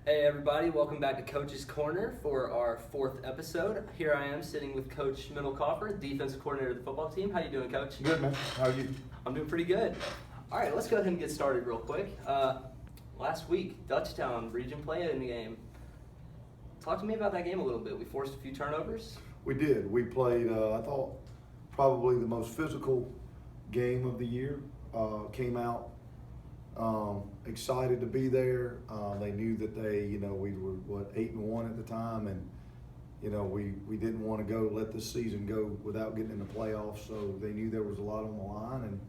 Hey everybody, welcome back to Coach's Corner for our fourth episode. Here I am sitting with Coach Middlecoffer, defensive coordinator of the football team. How you doing, Coach? Good, man. How are you? I'm doing pretty good. All right, let's go ahead and get started real quick. Last week, Dutchtown region play in the game. Talk to me about that game a little bit. We forced a few turnovers. We did. We played, I thought, probably the most physical game of the year. Came out excited to be there. They knew that we were, 8-1 at the time, and, we didn't want to let this season go without getting in the playoffs, so they knew there was a lot on the line,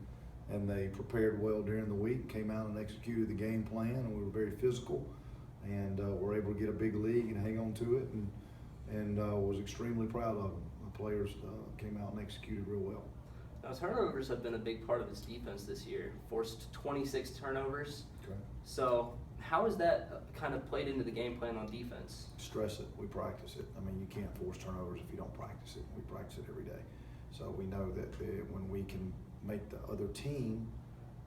and they prepared well during the week, came out and executed the game plan, and we were very physical, and were able to get a big lead and hang on to it, and was extremely proud of them. The players came out and executed real well. Now, turnovers have been a big part of this defense this year. Forced 26 turnovers. Okay. So how has that kind of played into the game plan on defense? Stress it. We practice it. I mean, you can't force turnovers if you don't practice it. We practice it every day. So we know that when we can make the other team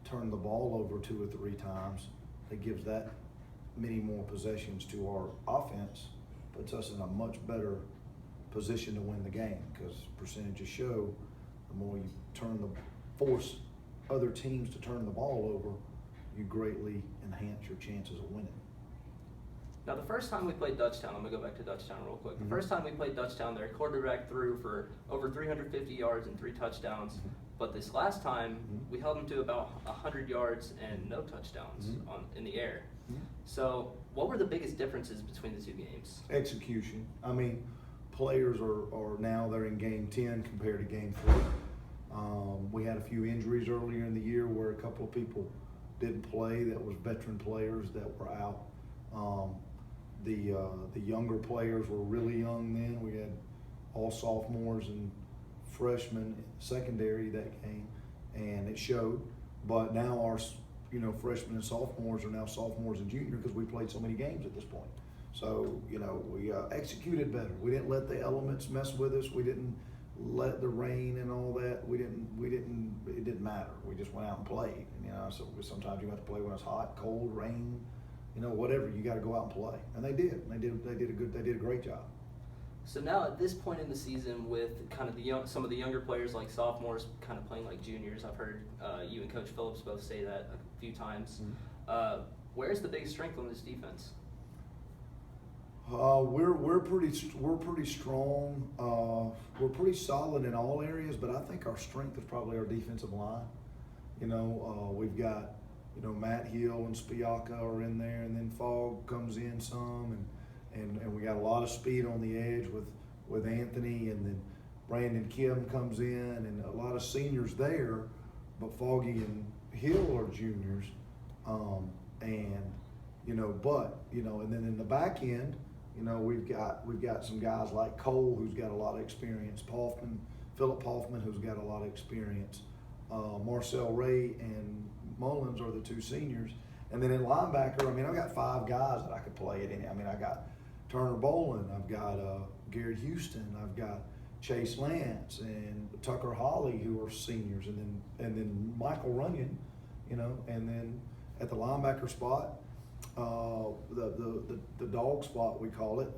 turn the ball over 2 or 3 times, it gives that many more possessions to our offense, puts us in a much better position to win the game, because percentages show the more you force other teams to turn the ball over, you greatly enhance your chances of winning. Now, the first time we played Dutchtown, I'm going to go back to Dutchtown real quick. The Mm-hmm. first time we played Dutchtown, their quarterback threw for over 350 yards and 3 touchdowns. Mm-hmm. But this last time, Mm-hmm. we held them to about 100 yards and no touchdowns Mm-hmm. in the air. Mm-hmm. So what were the biggest differences between the two games? Execution. I mean, players are now, they're in game 10 compared to game 3. We had a few injuries earlier in the year where a couple of people didn't play. That was veteran players that were out. The younger players were really young then. We had all sophomores and freshmen secondary that game, and it showed. But now our freshmen and sophomores are now sophomores and juniors because we played so many games at this point. So we executed better. We didn't let the elements mess with us. We didn't let the rain and all that. It didn't matter. We just went out and played. And, so sometimes you have to play when it's hot, cold, rain, whatever. You got to go out and play, and they did. They did a great job. So now at this point in the season, with kind of some of the younger players like sophomores kind of playing like juniors, I've heard you and Coach Phillips both say that a few times. Mm-hmm. Where's the biggest strength on this defense? We're pretty strong. We're pretty solid in all areas, but I think our strength is probably our defensive line. We've got Matt Hill and Spiaka are in there, and then Fogg comes in some, and we got a lot of speed on the edge with Anthony, and then Brandon Kim comes in, and a lot of seniors there, but Foggy and Hill are juniors, and then in the back end, we've got some guys like Cole, who's got a lot of experience, Philip Hoffman, who's got a lot of experience, Marcel Ray and Mullins are the 2 seniors, and then in linebacker, I've got 5 guys that I could play at any. I got Turner Bolin, I've got Garrett Houston, I've got Chase Lance and Tucker Holly, who are seniors, and then Michael Runyon, and then at the linebacker spot, the dog spot, we call it.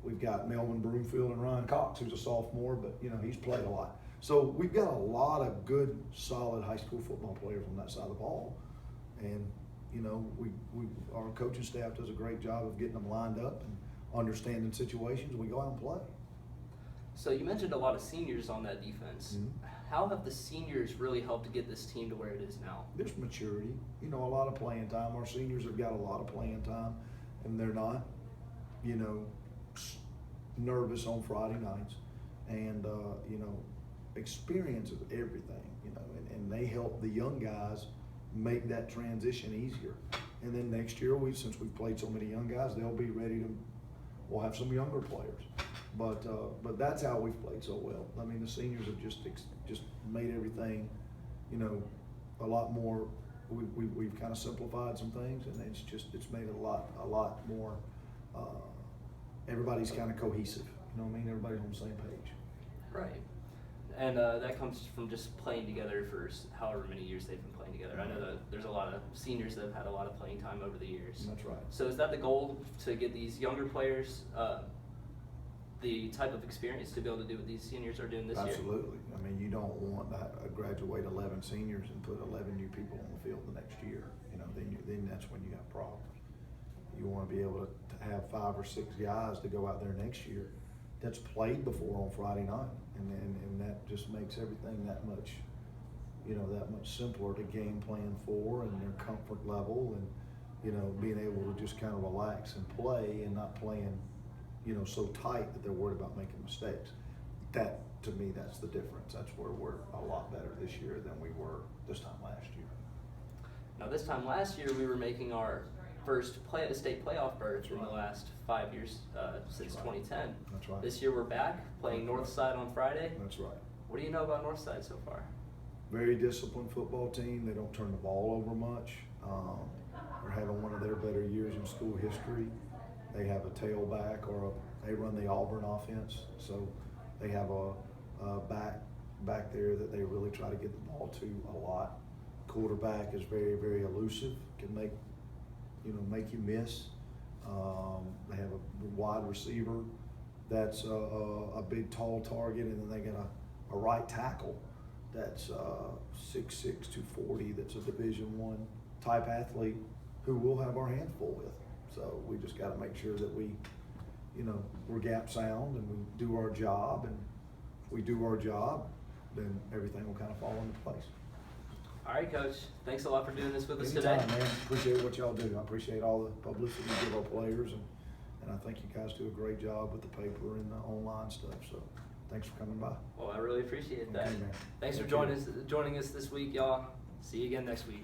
We've got Melvin Broomfield and Ryan Cox, who's a sophomore, but he's played a lot. So we've got a lot of good, solid high school football players on that side of the ball, and our coaching staff does a great job of getting them lined up and understanding situations. We go out and play. So you mentioned a lot of seniors on that defense. Mm-hmm. How have the seniors really helped to get this team to where it is now? There's maturity, a lot of playing time. Our seniors have got a lot of playing time, and they're not, nervous on Friday nights. And, experience is everything, and they help the young guys make that transition easier. And then next year, since we've played so many young guys, they'll be ready we'll have some younger players. But that's how we've played so well. The seniors have just made everything, a lot more. We've kind of simplified some things, and it's made it a lot more. Everybody's kind of cohesive. Everybody's on the same page. Right. And that comes from just playing together for however many years they've been playing together. I know that there's a lot of seniors that have had a lot of playing time over the years. That's right. So is that the goal, to get these younger players the type of experience to be able to do what these seniors are doing this year? Absolutely. I mean, you don't want to graduate 11 seniors and put 11 new people on the field the next year. You know, then that's when you have problems. You want to be able to have 5 or 6 guys to go out there next year that's played before on Friday night, and that just makes everything that much, that much simpler to game plan for, and their comfort level, and being able to just kind of relax and play and not playing, so tight that they're worried about making mistakes. That, to me, that's the difference. That's where we're a lot better this year than we were this time last year. Now, this time last year, we were making our first state playoff berth in the last 5 years since 2010. That's right. This year we're back playing Northside on Friday. That's right. What do you know about Northside so far? Very disciplined football team. They don't turn the ball over much. They're having one of their better years in school history. They have a tailback, they run the Auburn offense, so they have a back there that they really try to get the ball to a lot. Quarterback is very, very elusive, can make you miss. They have a wide receiver that's a big, tall target, and then they got a right tackle that's 6'6", 240, that's a Division I type athlete who we'll have our hands full with. So we just got to make sure that we're gap sound and we do our job, and if we do our job, then everything will kind of fall into place. All right, Coach. Thanks a lot for doing this with us Anytime, today. man. Appreciate what y'all do. I appreciate all the publicity you give our players, and I think you guys do a great job with the paper and the online stuff. So thanks for coming by. Well, I really appreciate that. Okay, man. Thanks for Thank you. joining us this week, y'all. See you again next week.